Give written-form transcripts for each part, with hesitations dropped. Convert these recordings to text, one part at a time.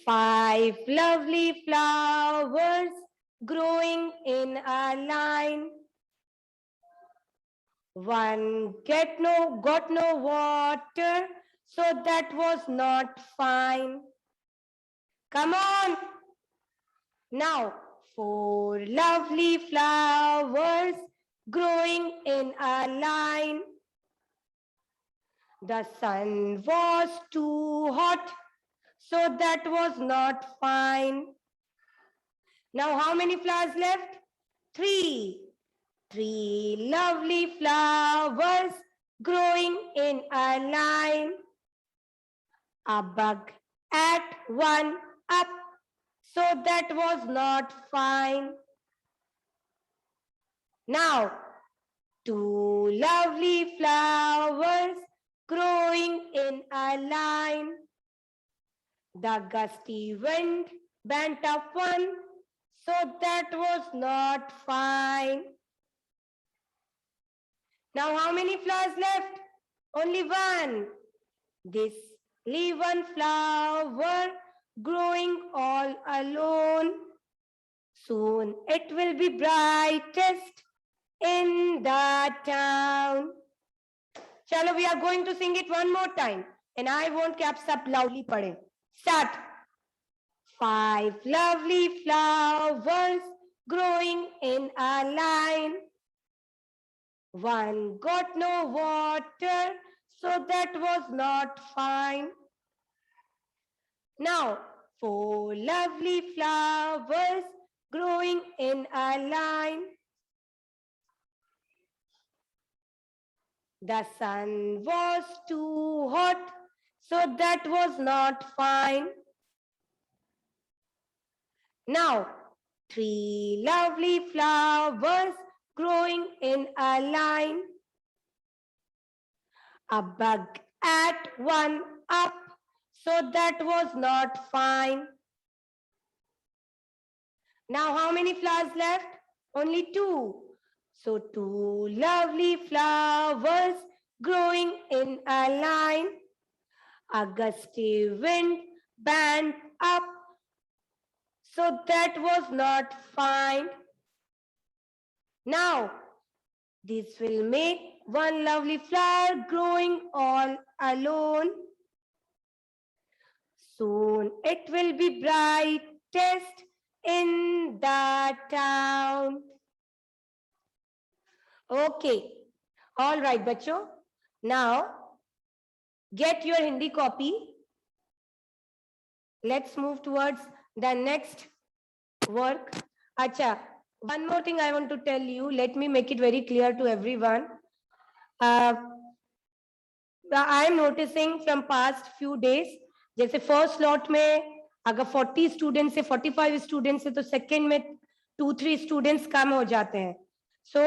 5 lovely flowers growing in a line. One got no water, so that was not fine. Come on. Now, 4 lovely flowers growing in a line. The sun was too hot, so that was not fine. Now, how many flowers left? 3. 3 lovely flowers growing in a line. A bug ate one up, so that was not fine. Now, 2 lovely flowers growing in a line. The gusty wind bent up one, so that was not fine. Now, how many flowers left? Only one. This leave one flower growing all alone. Soon it will be brightest in the town. Chalo, we are going to sing it one more time. And I want caps up loudly pade. Start. 5 lovely flowers growing in a line. One got no water, so that was not fine. Now, 4 lovely flowers growing in a line. The sun was too hot, so that was not fine. Now, 3 lovely flowers growing in a line. A bug ate one up, so that was not fine. Now, how many flowers left? Only 2. So, 2 lovely flowers growing in a line. A gusty wind bent up, so that was not fine. Now, this will make one lovely flower growing all alone. Soon it will be brightest in the town. Okay. All right, bacho. Now, get your Hindi copy. Let's move towards the next work. Acha, one more thing I want to tell you. Let me make it very clear to everyone. I am noticing from past few days, जैसे first slot में अगर 40 students से 45 students है तो second में 2-3 students कम हो जाते हैं. So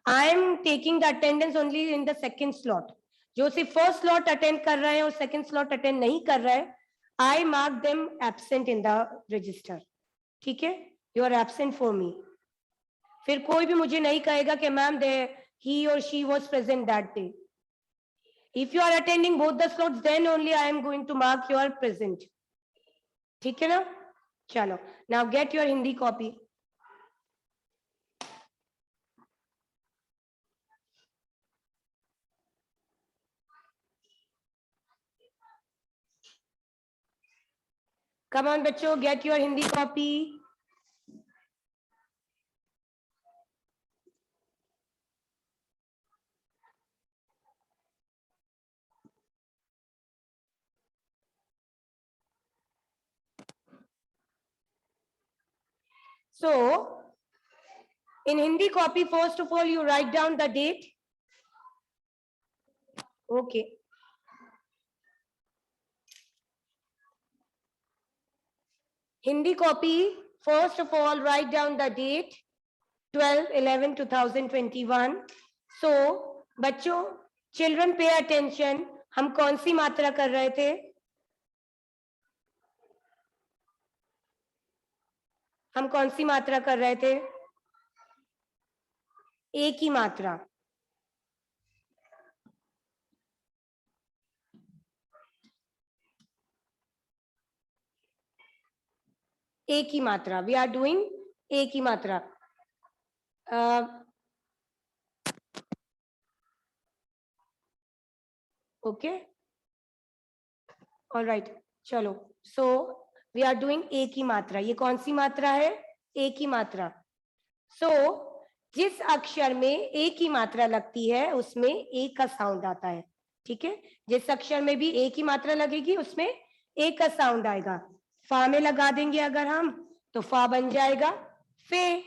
I am taking the attendance only in the second slot. जो सिर्फ फर्स्ट स्लॉट अटेंड कर रहे हैं और सेकंड स्लॉट अटेंड नहीं कर रहे हैं, I mark them absent in the register. ठीक है, you are absent for me. फिर कोई भी मुझे नहीं कहेगा कि ma'am they he or she was present that day. If you are attending both the slots, then only I am going to mark you are present. ठीक है ना? चलो. Now get your Hindi copy. Come on, बच्चों, get your Hindi copy. So, in Hindi copy, first of all, you write down the date. Okay. Hindi copy, first of all, write down the date, 12/11/2021. So, बच्चों, children pay attention. हम कौन सी मात्रा कर रहे थे? हम कौन सी मात्रा कर रहे थे? एक ही मात्रा. एक ही मात्रा, वी आर डूइंग एक ही मात्रा। ओके, ऑलराइट, चलो। सो वी आर डूइंग एक ही मात्रा। ये कौन सी मात्रा है? एक ही मात्रा। सो जिस अक्षर में एक ही मात्रा लगती है उसमें एक का साउंड आता है, ठीक है? जिस अक्षर में भी एक ही मात्रा लगेगी उसमें एक का साउंड आएगा। फा में लगा देंगे अगर हम तो फा बन जाएगा फे।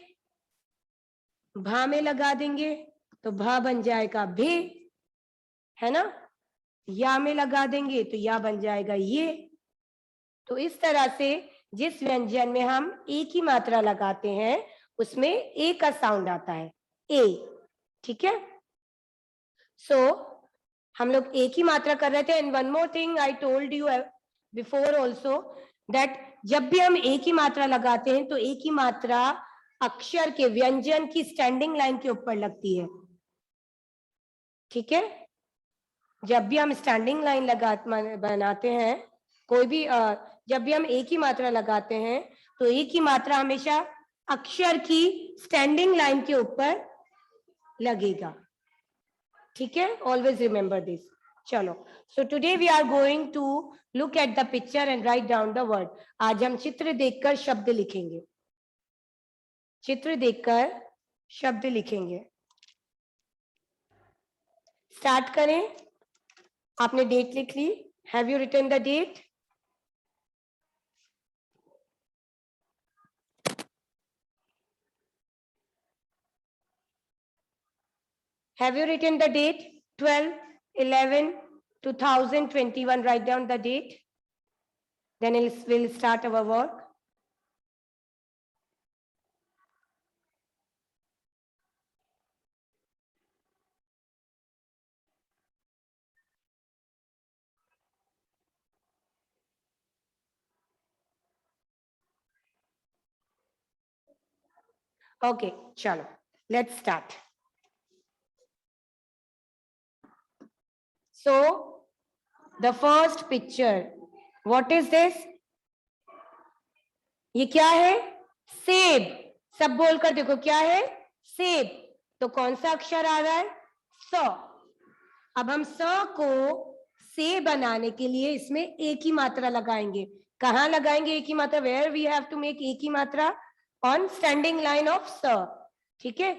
भा में लगा देंगे तो भा बन जाएगा भे, है ना? या में लगा देंगे तो या बन जाएगा ये। तो इस तरह से जिस व्यंजन में हम एक ही मात्रा लगाते हैं उसमें ए का साउंड आता है, ए, ठीक है? सो हम लोग एक ही मात्रा कर रहे थे। And one more thing I told you before also that जब भी हम एक ही मात्रा लगाते हैं तो एक ही मात्रा अक्षर के व्यंजन की स्टैंडिंग लाइन के ऊपर लगती है, ठीक है? जब भी हम स्टैंडिंग लाइन बनाते हैं, कोई भी जब भी हम एक ही मात्रा लगाते हैं तो एक ही मात्रा हमेशा अक्षर की स्टैंडिंग लाइन के ऊपर लगेगा, ठीक है? Always remember this. चलो, so today we are going to look at the picture and write down the word. आज हम चित्र देखकर शब्द लिखेंगे, चित्र देखकर शब्द लिखेंगे। स्टार्ट करें। आपने डेट लिख ली? Have you written the date? Have you written the date? 12/11/2021. Write down the date. Then we'll start our work. Okay, chalo. Let's start. So, the first picture. What is this? ये क्या है? सेब। सब बोलकर देखो, क्या है? सेब। तो कौन सा अक्षर आ रहा है? स। अब हम स को से बनाने के लिए इसमें एक ही मात्रा लगाएंगे। कहाँ लगाएंगे एक ही मात्रा? Where we have to make एक ही मात्रा? ऑन स्टैंडिंग लाइन ऑफ स, ठीक है?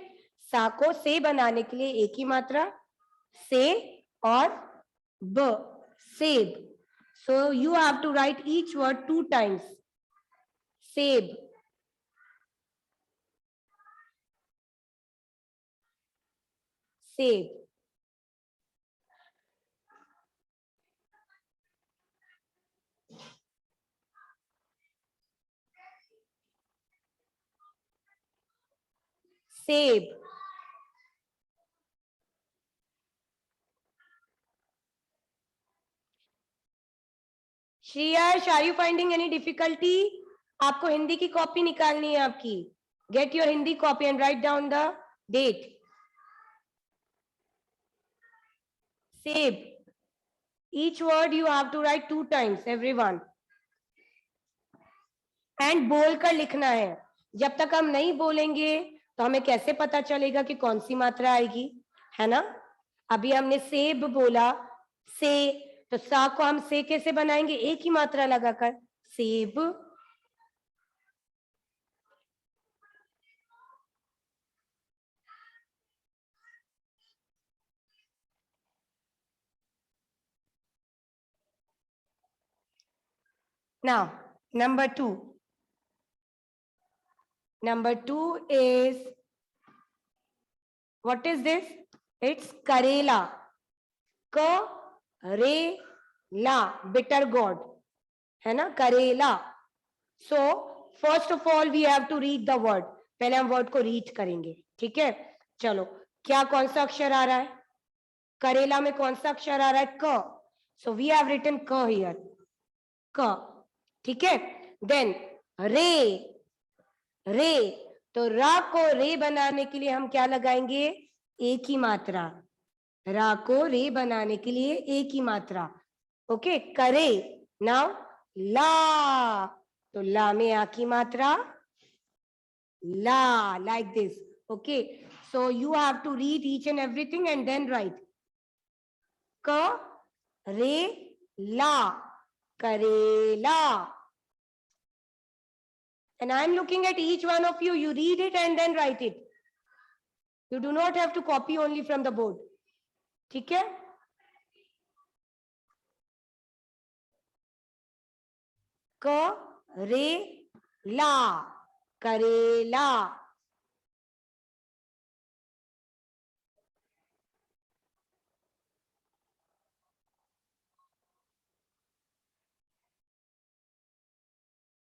सा को से बनाने के लिए एक ही मात्रा, से और ब, सेब। So you have to write each word 2 times. सेब, सेब, सेब। Shreyas, are you finding any difficulty? आपको हिंदी की कॉपी निकालनी है आपकी। Get your Hindi copy and write down the date. सेब, each word you have to write 2 times, everyone. And बोलकर लिखना है। जब तक हम नहीं बोलेंगे तो हमें कैसे पता चलेगा कि कौन सी मात्रा आएगी, है ना? अभी हमने सेब बोला, से, तो सा को हम से कैसे बनाएंगे? एक ही मात्रा लगाकर, सेब। Now, number 2. Number 2 is, what is this? It's Karela. Ka-re-la, bitter gourd, है ना? करेला। So first of all we have to read the word. पहले हम वर्ड को रीड करेंगे, ठीक है? चलो, क्या कौन सा अक्षर आ रहा है? करेला में कौन सा अक्षर आ रहा है? क। So we have written क here. क, ठीक है? Then रे, रे, तो रा को रे बनाने के लिए हम क्या लगाएंगे? एक ही मात्रा। रा को रे बनाने के लिए एक ही मात्रा, ओके? करे। नाउ ला, तो ला में आ की मात्रा ला, like this. Okay, so you have to read each and everything and then write. Ka, re, la, karela. And I am looking at each one of you. You read it and then write it. You do not have to copy only from the board. ठीक है? क, रे, ला, करेला.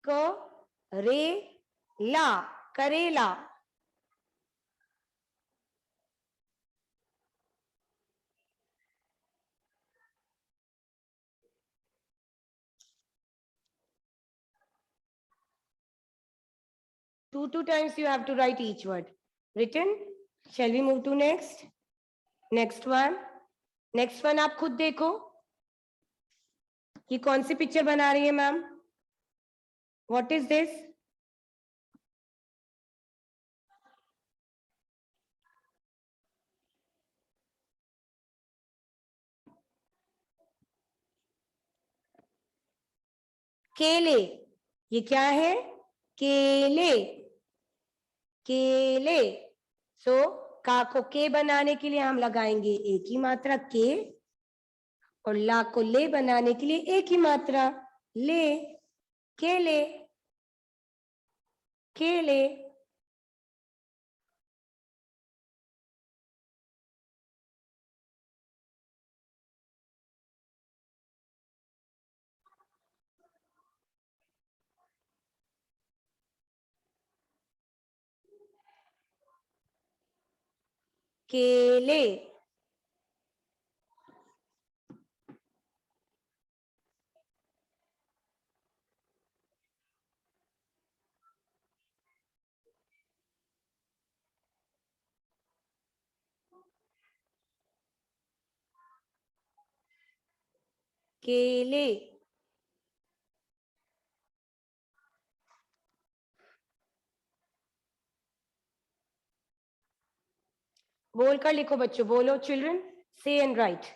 क, रे, ला, करेला. Two times you have to write each word. Written? Shall we move to next? Next one. Next one आप खुद देखो. ये कौन सी पिक्चर बना रही है मैम? What is this? केले. ये क्या है? केले. केले. सो का को के बनाने के लिए हम लगाएंगे एक ही मात्रा के, और ला को ले बनाने के लिए एक ही मात्रा ले. केले. केले. केले. केले. बोलकर लिखो बच्चों. बोलो चिल्ड्रन. से and right.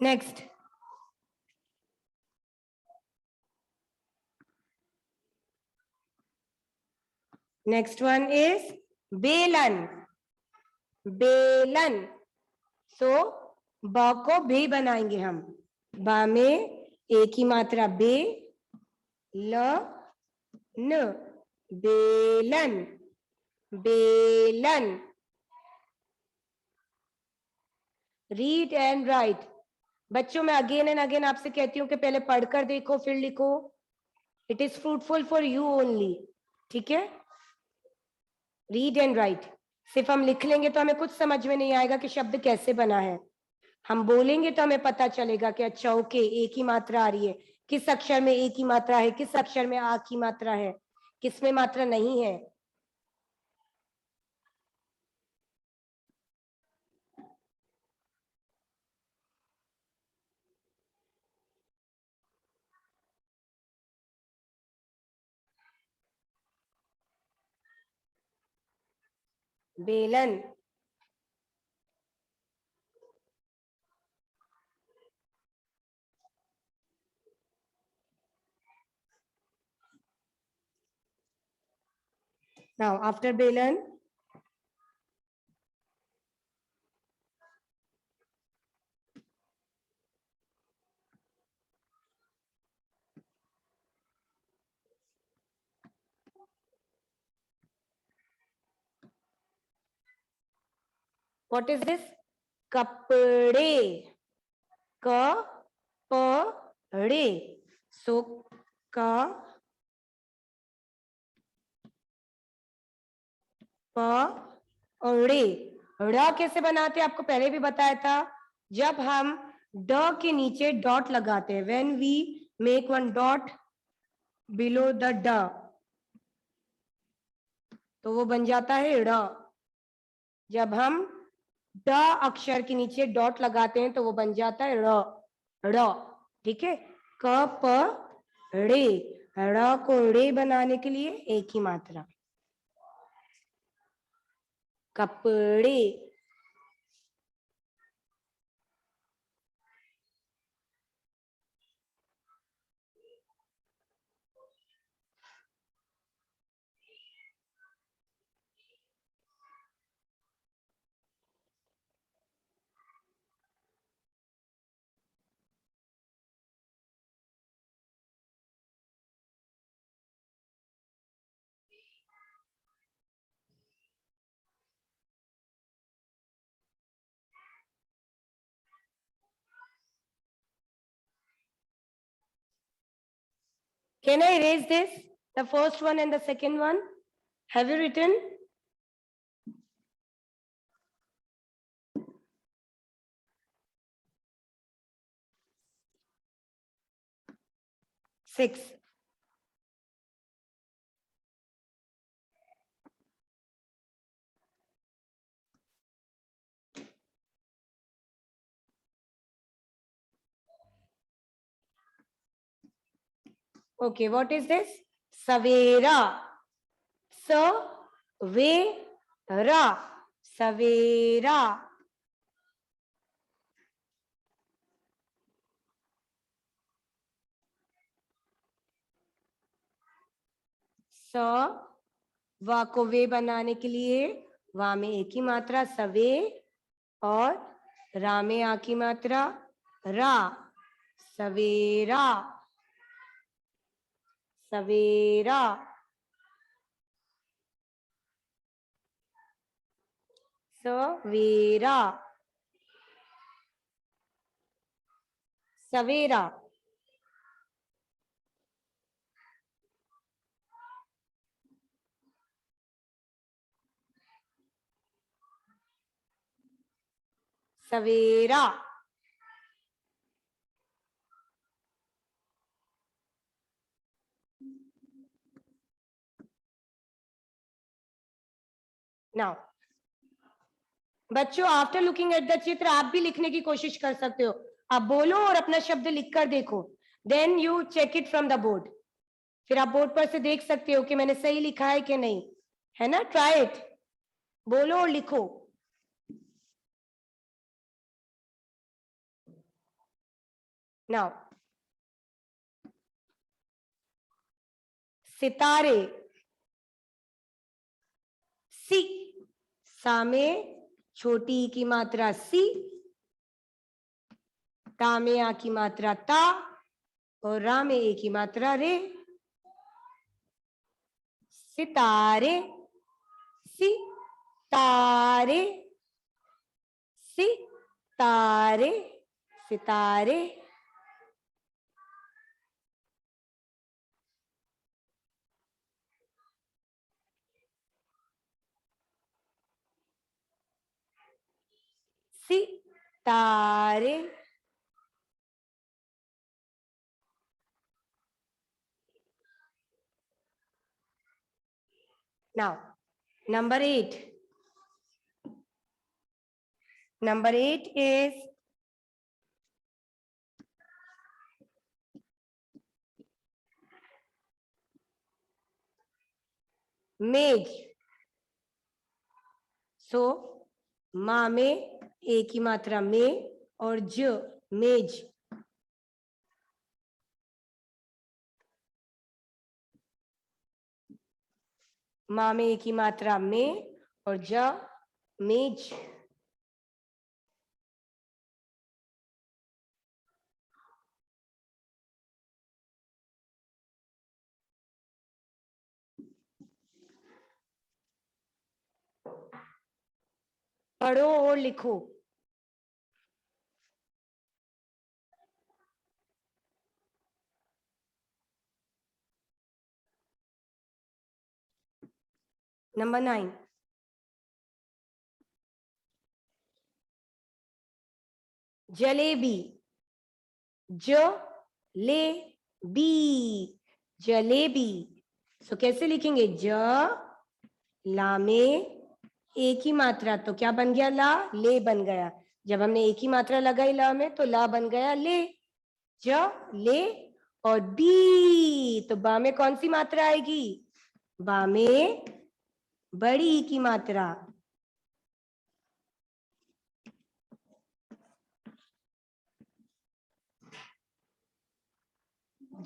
Next. Next one is बेलन. बेलन. सो ब को बे बनाएंगे हम. बा में एक ही मात्रा बे, ल, न. बेलन. बेलन. Read and right. बच्चों मैं अगेन एंड अगेन आपसे कहती हूँ कि पहले पढ़कर देखो फिर लिखो. It is fruitful for you only. ठीक है? Read and right. सिर्फ हम लिख लेंगे तो हमें कुछ समझ में नहीं आएगा कि शब्द कैसे बना है. हम बोलेंगे तो हमें पता चलेगा कि अच्छा ओके एक ही मात्रा आ रही है. किस अक्षर में एक ही मात्रा है, किस अक्षर में आ की मात्रा है, किसमें मात्रा नहीं है. बेलन. नाउ आफ्टर बेलन, व्हाट इज दिस? कपड़े. कपड़े. सो क, प, अड़े. ड़ कैसे बनाते हैं आपको पहले भी बताया था, जब हम ड के नीचे डॉट लगाते हैं, when we make one dot below the ड, तो वो बन जाता है ड़। जब हम ड अक्षर के नीचे डॉट लगाते हैं तो वो बन जाता है ड़, ड़। ठीक है, क प ड़े, ड़ को ड़े बनाने के लिए एक ही मात्रा, कपड़े। Can I erase this? The first one and the second one? Have you written? Six. Okay, what is this? Savera. Sa-ve-ra. Savera. स, वा को वे बनाने के लिए वा में एक ही मात्रा सवे, और रा में आ की मात्रा रा, सवेरा, सवेरा। सवेरा, सवेरा। सवेरा। नाउ बच्चों, आफ्टर लुकिंग एट द चित्र आप भी लिखने की कोशिश कर सकते हो। आप बोलो और अपना शब्द लिखकर देखो, then you check it from the board. फिर आप बोर्ड पर से देख सकते हो कि मैंने सही लिखा है कि नहीं, है ना। ट्राई इट, बोलो और लिखो। नाउ सितारे, सी, सा में छोटी ई की मात्रा सी, ता में आ की मात्रा ता, और रा में ए की मात्रा रे। सितारे, सितारे, सितारे, सितारे। सितारे। Now, number 8. Number 8 is मेज। सो माँ में एक ही मात्रा में और ज, मेज। माँ में एक ही मात्रा में और ज, मेज। पढ़ो और लिखो। नंबर 9, जलेबी, ज ले बी, जलेबी। सो कैसे लिखेंगे? ज ला में एक ही मात्रा, तो क्या बन गया? ला, ले बन गया। जब हमने एक ही मात्रा लगाई ला में तो ला बन गया ले। ज ले और बी, तो बा में कौन सी मात्रा आएगी? बा में बड़ी ई की मात्रा।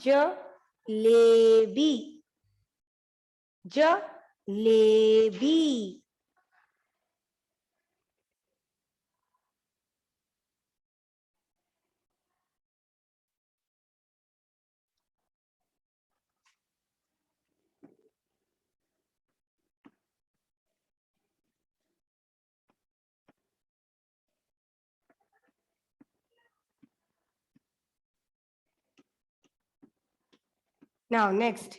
ज ले बी, jalebi. Now next,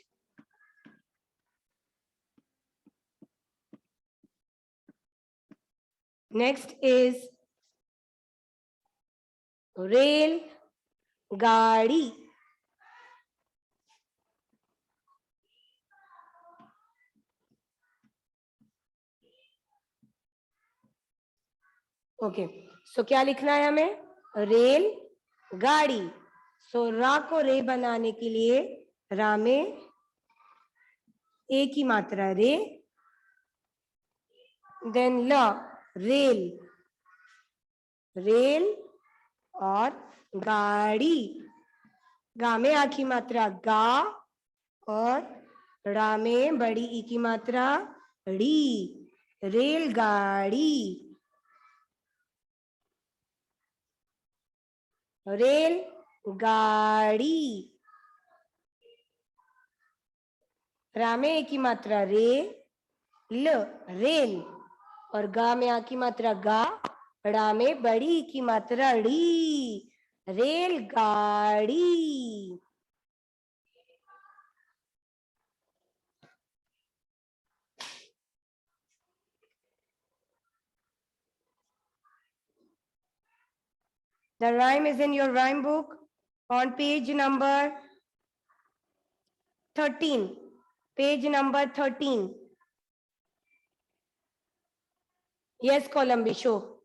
next is रेल गाड़ी। ओके, सो क्या लिखना है हमें? रेल गाड़ी। सो रा को रे बनाने के लिए रा में एक ही मात्रा रे, देन ल, रेल, रेल और गाड़ी। गा में आ की मात्रा गा और रा में बड़ी ई की मात्रा ड़ी, रेलगाड़ी, रेल गाड़ी। रा में एक ही मात्रा रे, ल, रेल, और गा में आ की मात्रा गा, ड़ा में बड़ी की मात्रा ड़ी, रेलगाड़ी। The rhyme is in your rhyme book on page number 13. Page number 13. Yes, Columbi, show.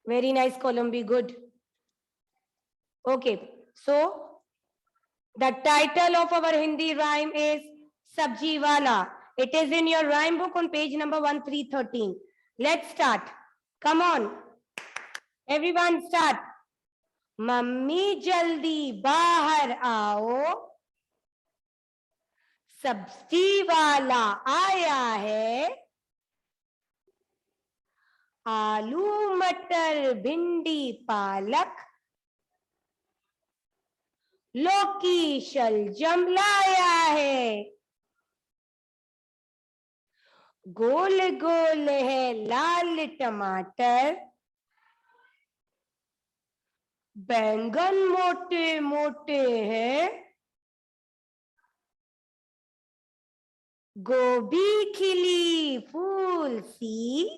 Very nice, Columbi, good. Okay, so the title of our Hindi rhyme is Sabji Wala. It is in your rhyme book on page number 1313. Let's start. Come on. Everyone start. Mummy जल्दी बाहर आओ, सब्जी वाला आया है, आलू मटर भिंडी पालक लौकी शलजम लाया है, गोल गोल है लाल टमाटर, बैंगन मोटे मोटे हैं, गोभी खिली फूल सी,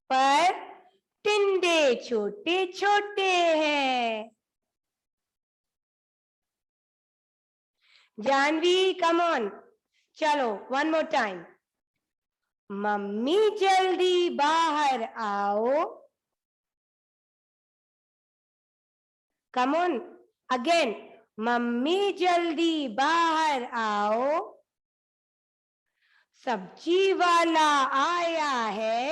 पर टिंडे छोटे छोटे हैं। जानवी, कम ऑन, चलो वन मोर टाइम। मम्मी जल्दी बाहर आओ, कम ऑन अगेन, मम्मी जल्दी बाहर आओ, सब्जी वाला आया है,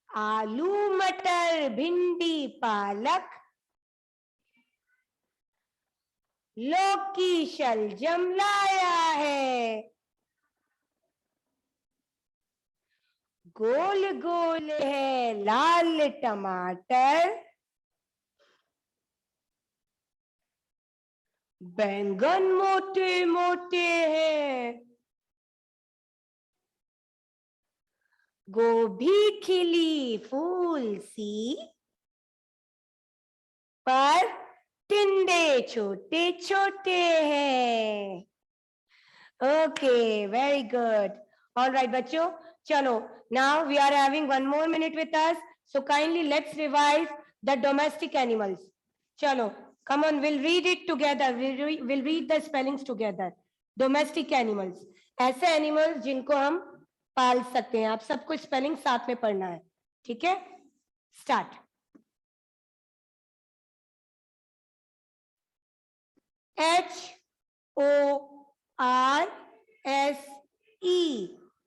आलू मटर भिंडी पालक लौकी शलजम लाया है, गोल गोल है लाल टमाटर, बैंगन मोटे मोटे हैं, गोभी खिली फूल सी, पर टिंडे छोटे छोटे हैं। Okay, very good. All right बच्चों, चलो now we are having 1 more minute with us, so kindly let's revise the domestic animals. चलो, come on, we'll read it together, we'll read the spellings together. Domestic animals, ऐसे animals जिनको हम पाल सकते हैं। आप सबको स्पेलिंग साथ में पढ़ना है, ठीक है? स्टार्ट। HORSE,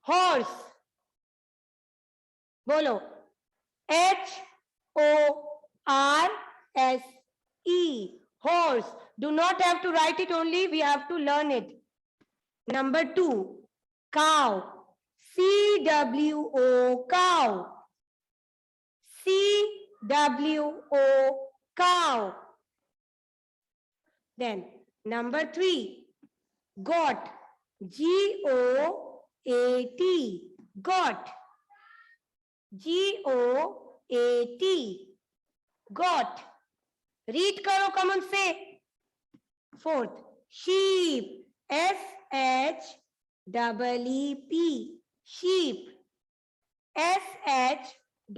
horse। बोलो, HORSE, horse। Do not have to write it only, we have to learn it. Number 2, cow, CWO, cow, CWO, cow. Then number 3, goat, GOAT, goat, GOAT, goat। Read करो common से। 4th, sheep, SHEEP, sheep,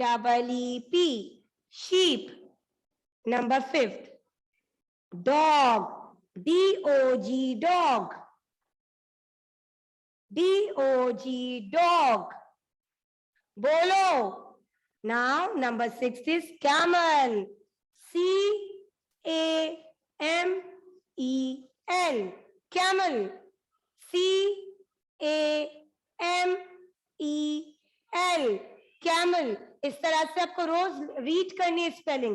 SHEEP, sheep। Number 5th, dog, DOG, dog, DOG, dog। बोलो। Now number 6 is camel, CAMEL, camel, CAMEL, camel। इस तरह से आपको रोज read करनी है spelling.